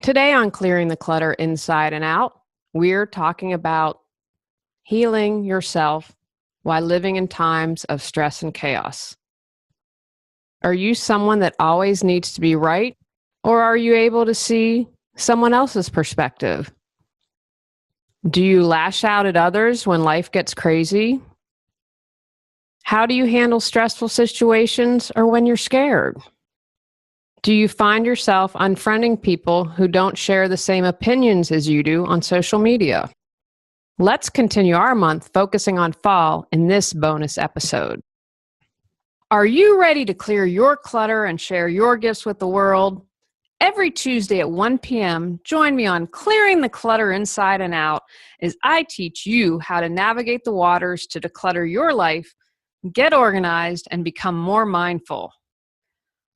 Today on Clearing the Clutter Inside and Out, we're talking about healing yourself while living in times of stress and chaos. Are you someone that always needs to be right, or are you able to see someone else's perspective? Do you lash out at others when life gets crazy? How do you handle stressful situations or when you're scared? Do you find yourself unfriending people who don't share the same opinions as you do on social media? Let's continue our month focusing on fall in this bonus episode. Are you ready to clear your clutter and share your gifts with the world? Every Tuesday at 1 p.m., join me on Clearing the Clutter Inside and Out as I teach you how to navigate the waters to declutter your life, get organized, and become more mindful.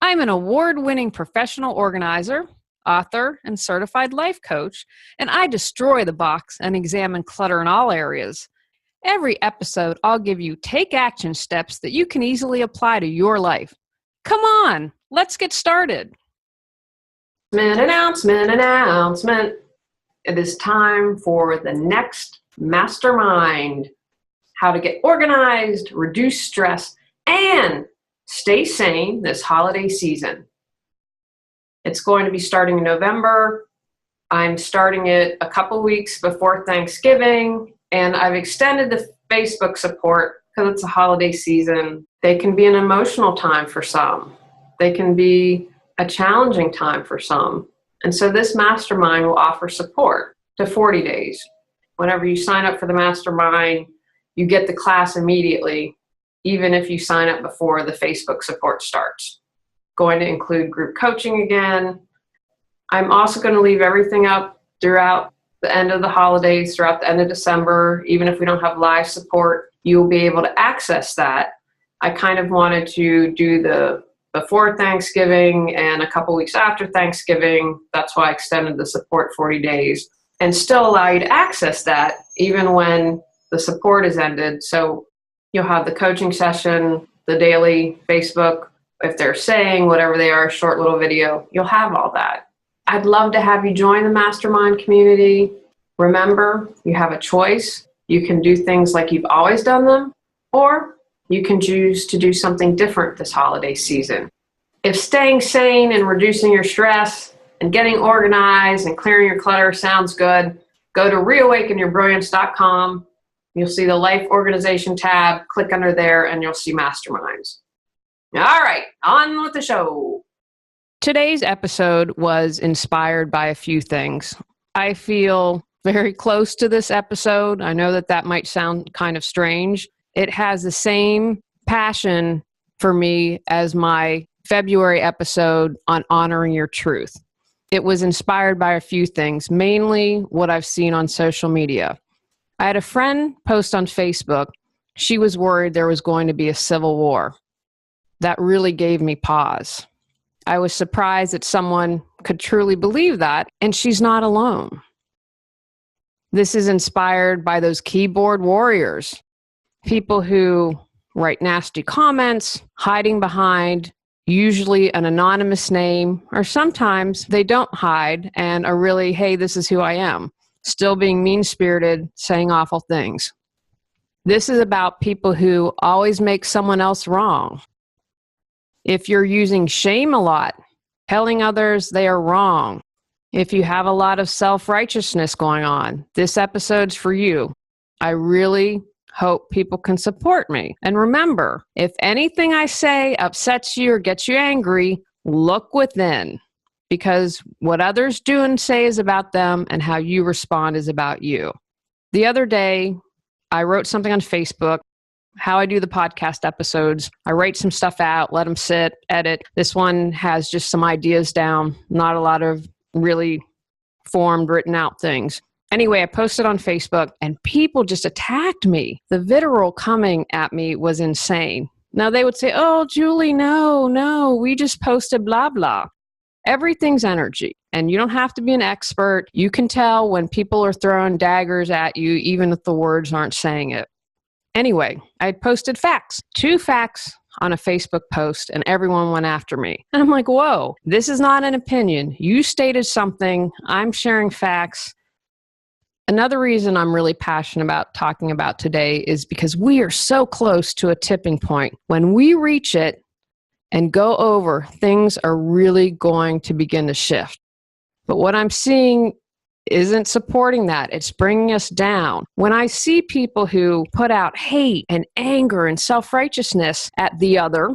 I'm an award-winning professional organizer, author, and certified life coach, and I destroy the box and examine clutter in all areas. Every episode, I'll give you take-action steps that you can easily apply to your life. Come on, let's get started. Announcement. It is time for the next mastermind. How to get organized, reduce stress, and stay sane this holiday season. It's going to be starting in November. I'm starting it a couple weeks before Thanksgiving, and I've extended the Facebook support because it's a holiday season. They can be an emotional time for some. They can be a challenging time for some. And so this mastermind will offer support to 40 days. Whenever you sign up for the mastermind, you get the class immediately, even if you sign up before the Facebook support starts. Going to include group coaching again. I'm also going to leave everything up throughout the end of the holidays, throughout the end of December. Even if we don't have live support, you'll be able to access that. I kind of wanted to do the before Thanksgiving and a couple weeks after Thanksgiving. That's why I extended the support 40 days and still allow you to access that even when the support is ended. So you'll have the coaching session, the daily Facebook, if they're saying whatever they are, short little video, you'll have all that. I'd love to have you join the mastermind community. Remember, you have a choice. You can do things like you've always done them, or you can choose to do something different this holiday season. If staying sane and reducing your stress and getting organized and clearing your clutter sounds good, go to reawakenyourbrilliance.com. You'll see the Life Organization tab. Click under there and you'll see Masterminds. All right, on with the show. Today's episode was inspired by a few things. I feel very close to this episode. I know that might sound kind of strange. It has the same passion for me as my February episode on honoring your truth. It was inspired by a few things, mainly what I've seen on social media. I had a friend post on Facebook. She was worried there was going to be a civil war. That really gave me pause. I was surprised that someone could truly believe that, and she's not alone. This is inspired by those keyboard warriors, people who write nasty comments, hiding behind usually an anonymous name, or sometimes they don't hide and are really, hey, this is who I am. Still being mean-spirited, saying awful things. This is about people who always make someone else wrong. If you're using shame a lot, telling others they are wrong, if you have a lot of self-righteousness going on, this episode's for you. I really hope people can support me. And remember, if anything I say upsets you or gets you angry, look within. Because what others do and say is about them, and how you respond is about you. The other day, I wrote something on Facebook, how I do the podcast episodes. I write some stuff out, let them sit, edit. This one has just some ideas down, not a lot of really formed, written out things. Anyway, I posted on Facebook, and people just attacked me. The vitriol coming at me was insane. Now they would say, oh, Julie, no, we just posted blah, blah. Everything's energy, and you don't have to be an expert. You can tell when people are throwing daggers at you, even if the words aren't saying it. Anyway, I posted facts. 2 facts on a Facebook post and everyone went after me. And I'm like, whoa, this is not an opinion. You stated something. I'm sharing facts. Another reason I'm really passionate about talking about today is because we are so close to a tipping point. When we reach it and go over, things are really going to begin to shift. But what I'm seeing isn't supporting that. It's bringing us down. When I see people who put out hate and anger and self-righteousness at the other,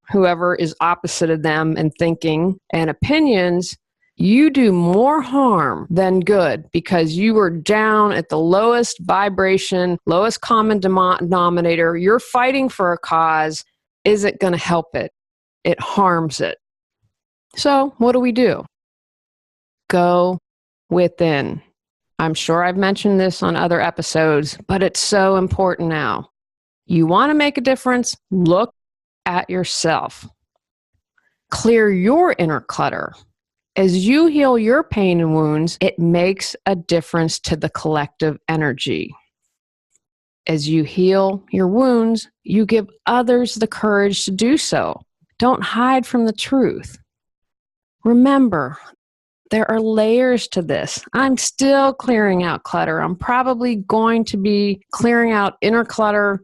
whoever is opposite of them in thinking and opinions, you do more harm than good because you are down at the lowest vibration, lowest common denominator. You're fighting for a cause. Isn't going to help it. It harms it. So what do? Go within. I'm sure I've mentioned this on other episodes, but it's so important now. You want to make a difference? Look at yourself. Clear your inner clutter. As you heal your pain and wounds, it makes a difference to the collective energy. As you heal your wounds, you give others the courage to do so. Don't hide from the truth. Remember, there are layers to this. I'm still clearing out clutter. I'm probably going to be clearing out inner clutter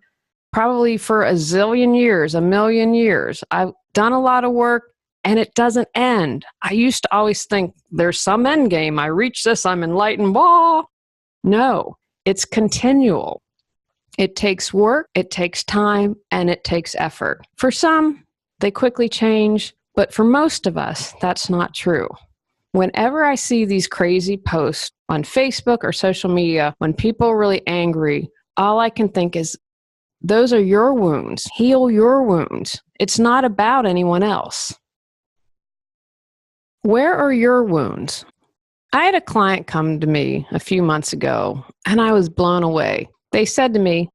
probably for a zillion years, a million years. I've done a lot of work and it doesn't end. I used to always think there's some end game. I reach this, I'm enlightened. Blah. No, it's continual. It takes work, it takes time, and it takes effort. For some, they quickly change, but for most of us, that's not true. Whenever I see these crazy posts on Facebook or social media, when people are really angry, all I can think is, those are your wounds. Heal your wounds. It's not about anyone else. Where are your wounds? I had a client come to me a few months ago, and I was blown away. They said to me,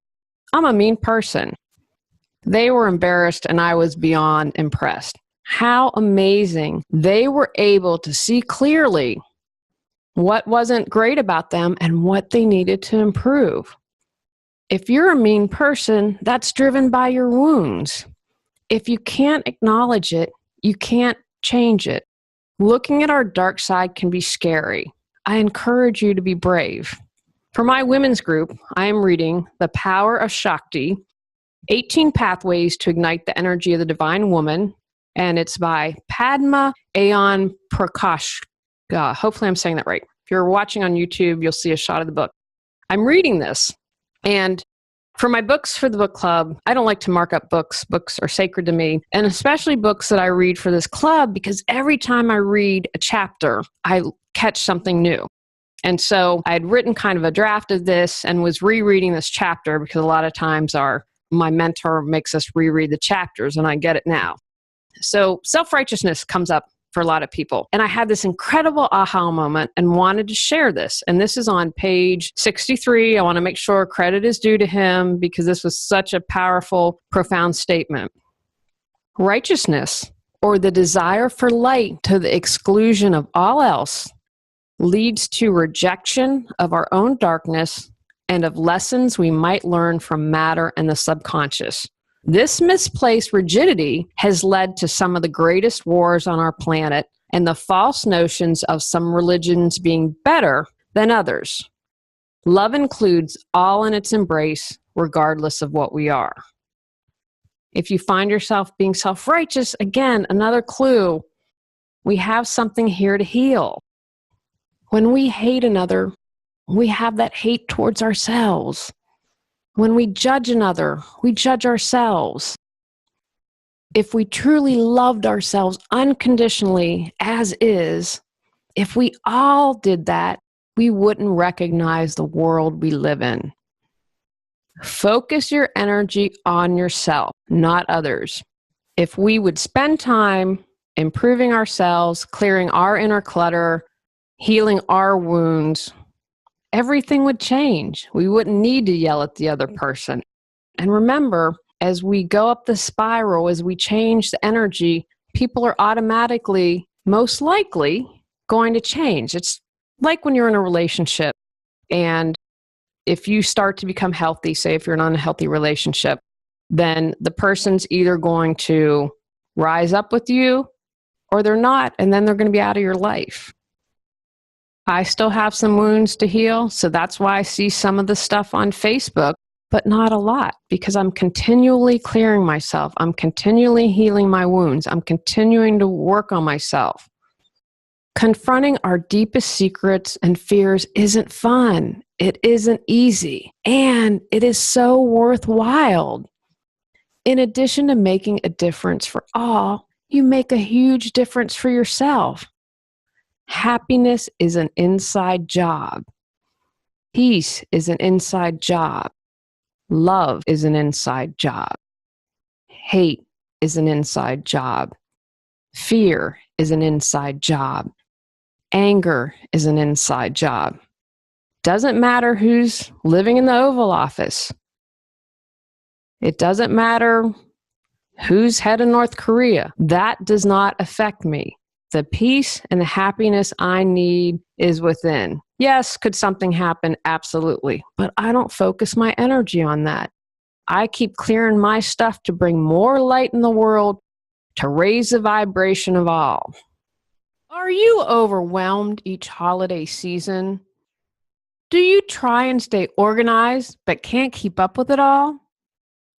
I'm a mean person. They were embarrassed, and I was beyond impressed. How amazing. They were able to see clearly what wasn't great about them and what they needed to improve. If you're a mean person, that's driven by your wounds. If you can't acknowledge it, you can't change it. Looking at our dark side can be scary. I encourage you to be brave. For my women's group, I am reading The Power of Shakti, 18 Pathways to Ignite the Energy of the Divine Woman, and it's by Padma Ayan Prakash. Hopefully I'm saying that right. If you're watching on YouTube, you'll see a shot of the book. I'm reading this, and for my books for the book club, I don't like to mark up books. Books are sacred to me, and especially books that I read for this club, because every time I read a chapter, I catch something new. And so I had written kind of a draft of this and was rereading this chapter because a lot of times my mentor makes us reread the chapters, and I get it now. So self-righteousness comes up for a lot of people. And I had this incredible aha moment and wanted to share this. And this is on page 63. I want to make sure credit is due to him because this was such a powerful, profound statement. Righteousness, or the desire for light to the exclusion of all else, leads to rejection of our own darkness and of lessons we might learn from matter and the subconscious. This misplaced rigidity has led to some of the greatest wars on our planet and the false notions of some religions being better than others. Love includes all in its embrace, regardless of what we are. If you find yourself being self-righteous, again, another clue, we have something here to heal. When we hate another, we have that hate towards ourselves. When we judge another, we judge ourselves. If we truly loved ourselves unconditionally as is, if we all did that, we wouldn't recognize the world we live in. Focus your energy on yourself, not others. If we would spend time improving ourselves, clearing our inner clutter, healing our wounds, everything would change. We wouldn't need to yell at the other person. And remember, as we go up the spiral, as we change the energy, people are automatically, most likely, going to change. It's like when you're in a relationship, and if you start to become healthy, say if you're in an unhealthy relationship, then the person's either going to rise up with you or they're not, and then they're going to be out of your life. I still have some wounds to heal, so that's why I see some of the stuff on Facebook, but not a lot, because I'm continually clearing myself. I'm continually healing my wounds. I'm continuing to work on myself. Confronting our deepest secrets and fears isn't fun. It isn't easy, and it is so worthwhile. In addition to making a difference for all, you make a huge difference for yourself. Happiness is an inside job. Peace is an inside job. Love is an inside job. Hate is an inside job. Fear is an inside job. Anger is an inside job. Doesn't matter who's living in the Oval Office. It doesn't matter who's head of North Korea. That does not affect me. The peace and the happiness I need is within. Yes, could something happen? Absolutely. But I don't focus my energy on that. I keep clearing my stuff to bring more light in the world, to raise the vibration of all. Are you overwhelmed each holiday season? Do you try and stay organized but can't keep up with it all?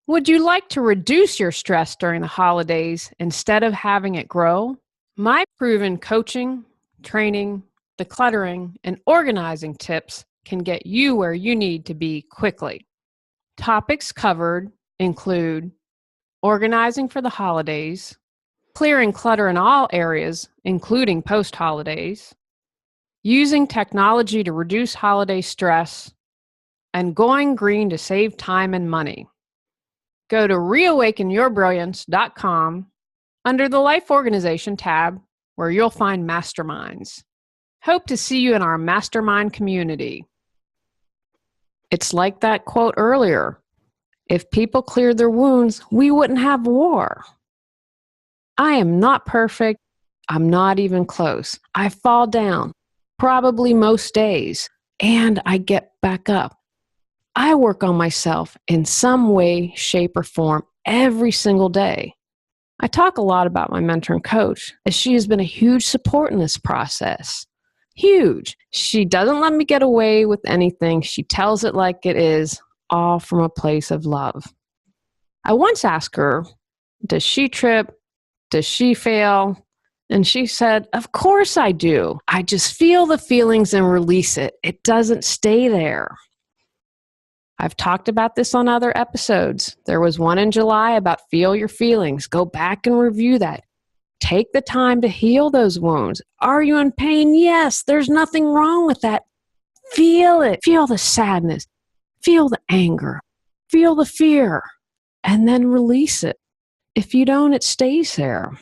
Would you like to reduce your stress during the holidays instead of having it grow? My proven coaching, training, decluttering, and organizing tips can get you where you need to be quickly. Topics covered include organizing for the holidays, clearing clutter in all areas, including post-holidays, using technology to reduce holiday stress, and going green to save time and money. Go to reawakenyourbrilliance.com under the Life Organization tab, where you'll find masterminds. Hope to see you in our mastermind community. It's like that quote earlier. If people cleared their wounds, we wouldn't have war. I am not perfect. I'm not even close. I fall down, probably most days, and I get back up. I work on myself in some way, shape, or form every single day. I talk a lot about my mentor and coach, as she has been a huge support in this process. Huge. She doesn't let me get away with anything. She tells it like it is, all from a place of love. I once asked her, does she trip? Does she fail? And she said, of course I do. I just feel the feelings and release it. It doesn't stay there. I've talked about this on other episodes. There was one in July about feel your feelings. Go back and review that. Take the time to heal those wounds. Are you in pain? Yes, there's nothing wrong with that. Feel it. Feel the sadness. Feel the anger. Feel the fear. And then release it. If you don't, it stays there.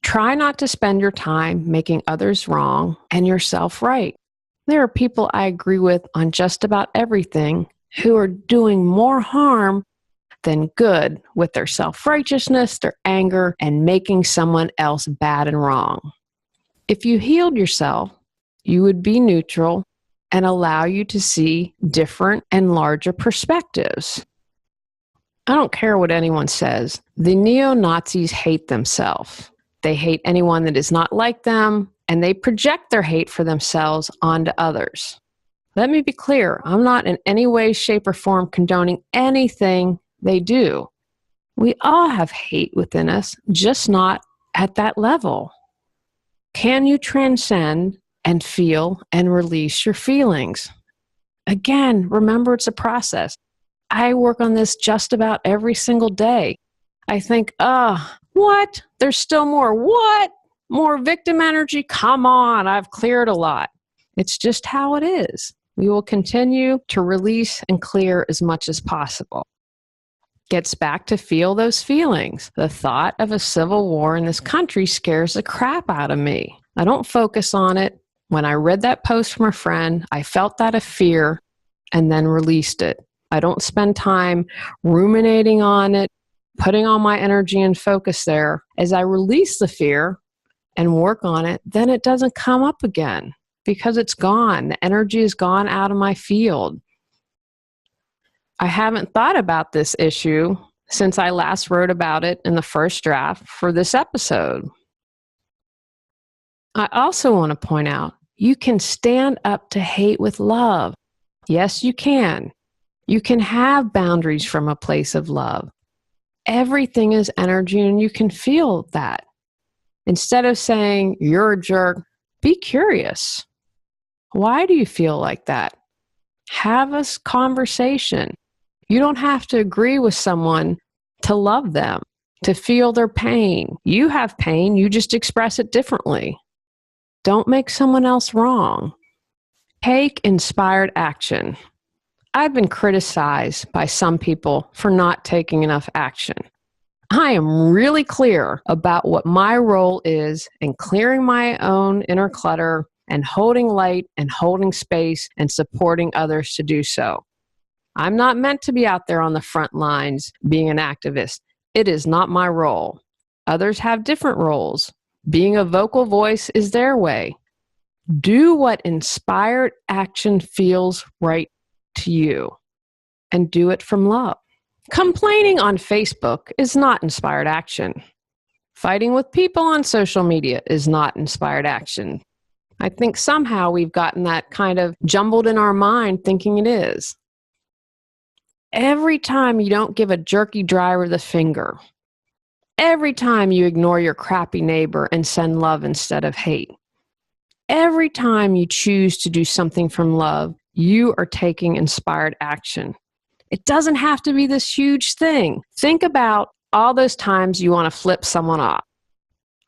Try not to spend your time making others wrong and yourself right. There are people I agree with on just about everything who are doing more harm than good with their self-righteousness, their anger, and making someone else bad and wrong. If you healed yourself, you would be neutral and allow you to see different and larger perspectives. I don't care what anyone says. The neo-Nazis hate themselves. They hate anyone that is not like them, and they project their hate for themselves onto others. Let me be clear, I'm not in any way, shape, or form condoning anything they do. We all have hate within us, just not at that level. Can you transcend and feel and release your feelings? Again, remember it's a process. I work on this just about every single day. I think, what? There's still more. What? More victim energy? Come on, I've cleared a lot. It's just how it is. We will continue to release and clear as much as possible. Gets back to feel those feelings. The thought of a civil war in this country scares the crap out of me. I don't focus on it. When I read that post from a friend, I felt that of fear and then released it. I don't spend time ruminating on it, putting all my energy and focus there. As I release the fear and work on it, then it doesn't come up again because it's gone. The energy is gone out of my field. I haven't thought about this issue since I last wrote about it in the first draft for this episode. I also want to point out, you can stand up to hate with love. Yes, you can. You can have boundaries from a place of love. Everything is energy and you can feel that. Instead of saying, you're a jerk, be curious. Why do you feel like that? Have a conversation. You don't have to agree with someone to love them, to feel their pain. You have pain, you just express it differently. Don't make someone else wrong. Take inspired action. I've been criticized by some people for not taking enough action. I am really clear about what my role is in clearing my own inner clutter and holding light and holding space and supporting others to do so. I'm not meant to be out there on the front lines being an activist. It is not my role. Others have different roles. Being a vocal voice is their way. Do what inspired action feels right to you, and do it from love. Complaining on Facebook is not inspired action. Fighting with people on social media is not inspired action. I think somehow we've gotten that kind of jumbled in our mind thinking it is. Every time you don't give a jerky driver the finger, every time you ignore your crappy neighbor and send love instead of hate, every time you choose to do something from love, you are taking inspired action. It doesn't have to be this huge thing. Think about all those times you want to flip someone off.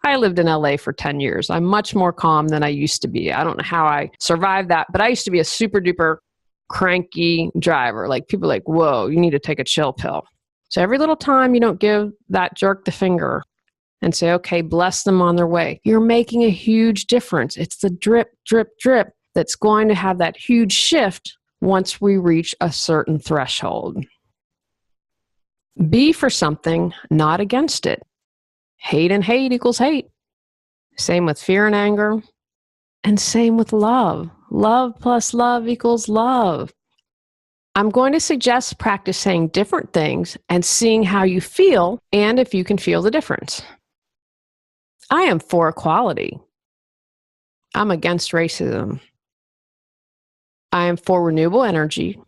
I lived in LA for 10 years. I'm much more calm than I used to be. I don't know how I survived that, but I used to be a super duper cranky driver. Like people are like, whoa, you need to take a chill pill. So every little time you don't give that jerk the finger and say, okay, bless them on their way, you're making a huge difference. It's the drip, drip, drip that's going to have that huge shift once we reach a certain threshold. Be for something, not against it. Hate and hate equals hate. Same with fear and anger. And same with love. Love plus love equals love. I'm going to suggest practice saying different things and seeing how you feel and if you can feel the difference. I am for equality. I'm against racism. I am for renewable energy.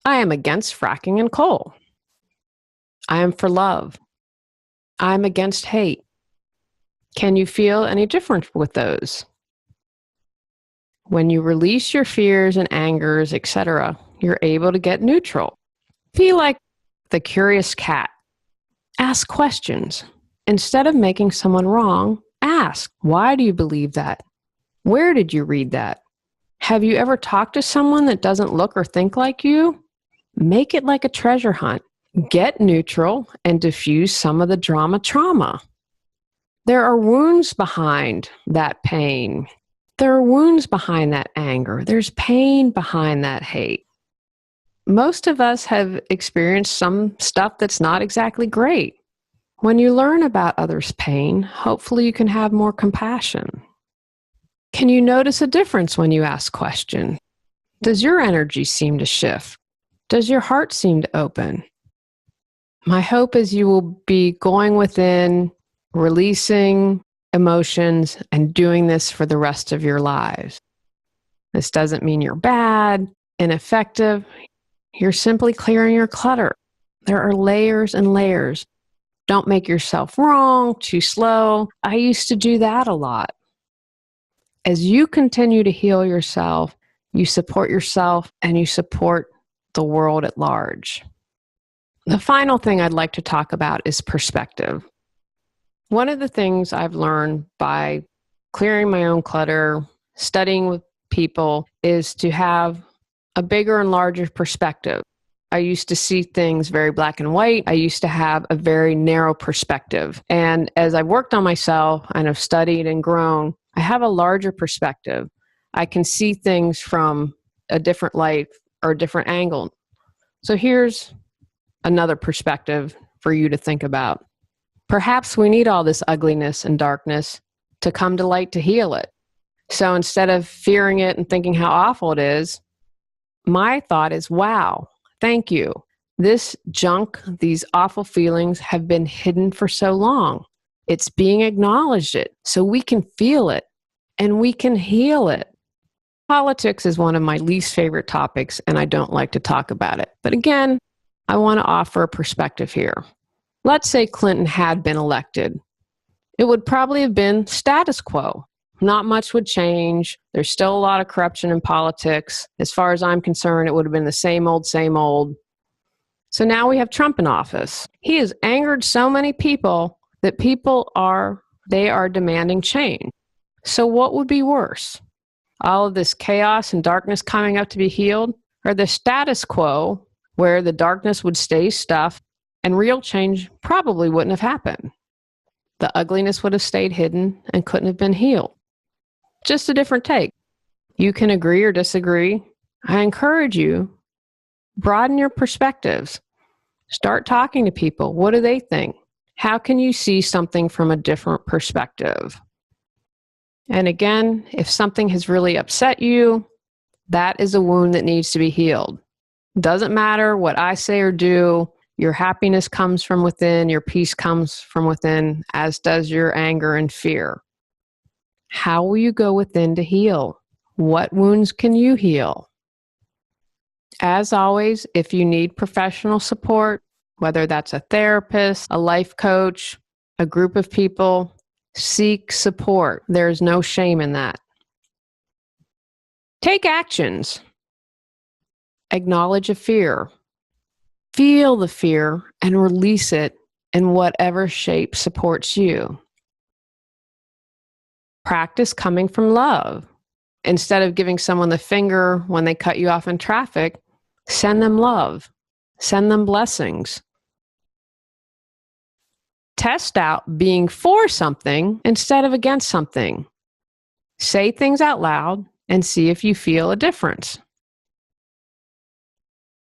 I am against fracking and coal. I am for love. I am against hate. Can you feel any different with those? When you release your fears and angers, etc., you're able to get neutral. Be like the curious cat. Ask questions. Instead of making someone wrong, ask, why do you believe that? Where did you read that? Have you ever talked to someone that doesn't look or think like you? Make it like a treasure hunt. Get neutral and diffuse some of the trauma. There are wounds behind that pain. There are wounds behind that anger. There's pain behind that hate. Most of us have experienced some stuff that's not exactly great. When you learn about others' pain, hopefully you can have more compassion. Can you notice a difference when you ask questions? Does your energy seem to shift? Does your heart seem to open? My hope is you will be going within, releasing emotions, and doing this for the rest of your lives. This doesn't mean you're bad, ineffective. You're simply clearing your clutter. There are layers and layers. Don't make yourself wrong, too slow. I used to do that a lot. As you continue to heal yourself, you support yourself and you support the world at large. The final thing I'd like to talk about is perspective. One of the things I've learned by clearing my own clutter, studying with people, is to have a bigger and larger perspective. I used to see things very black and white. I used to have a very narrow perspective. And as I've worked on myself and have studied and grown, I have a larger perspective. I can see things from a different light or a different angle. So here's another perspective for you to think about. Perhaps we need all this ugliness and darkness to come to light to heal it. So instead of fearing it and thinking how awful it is, my thought is, wow, thank you. This junk, these awful feelings have been hidden for so long. It's being acknowledged so we can feel it and we can heal it. Politics is one of my least favorite topics, and I don't like to talk about it. But again, I want to offer a perspective here. Let's say Clinton had been elected. It would probably have been status quo. Not much would change. There's still a lot of corruption in politics. As far as I'm concerned, it would have been the same old, same old. So now we have Trump in office. He has angered so many people that they are demanding change. So what would be worse? All of this chaos and darkness coming up to be healed, or the status quo where the darkness would stay stuffed and real change probably wouldn't have happened? The ugliness would have stayed hidden and couldn't have been healed. Just a different take. You can agree or disagree. I encourage you, broaden your perspectives. Start talking to people. What do they think? How can you see something from a different perspective? And again, if something has really upset you, that is a wound that needs to be healed. Doesn't matter what I say or do. Your happiness comes from within. Your peace comes from within, as does your anger and fear. How will you go within to heal? What wounds can you heal? As always, if you need professional support, whether that's a therapist, a life coach, a group of people, seek support. There's no shame in that. Take actions. Acknowledge a fear. Feel the fear and release it in whatever shape supports you. Practice coming from love. Instead of giving someone the finger when they cut you off in traffic, send them love. Send them blessings. Test out being for something instead of against something. Say things out loud and see if you feel a difference.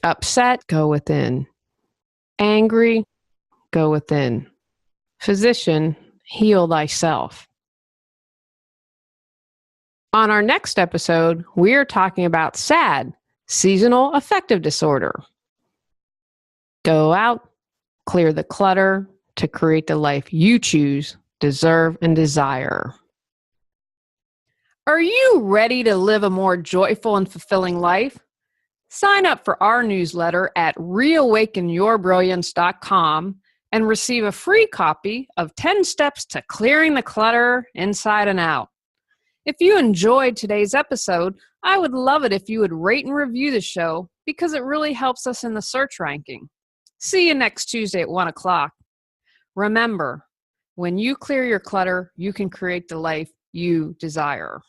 Upset, go within. Angry, go within. Physician, heal thyself. On our next episode, we are talking about SAD, seasonal affective disorder. Go out, clear the clutter to create the life you choose, deserve, and desire. Are you ready to live a more joyful and fulfilling life? Sign up for our newsletter at reawakenyourbrilliance.com and receive a free copy of 10 Steps to Clearing the Clutter Inside and Out. If you enjoyed today's episode, I would love it if you would rate and review the show because it really helps us in the search ranking. See you next Tuesday at 1 o'clock. Remember, when you clear your clutter, you can create the life you desire.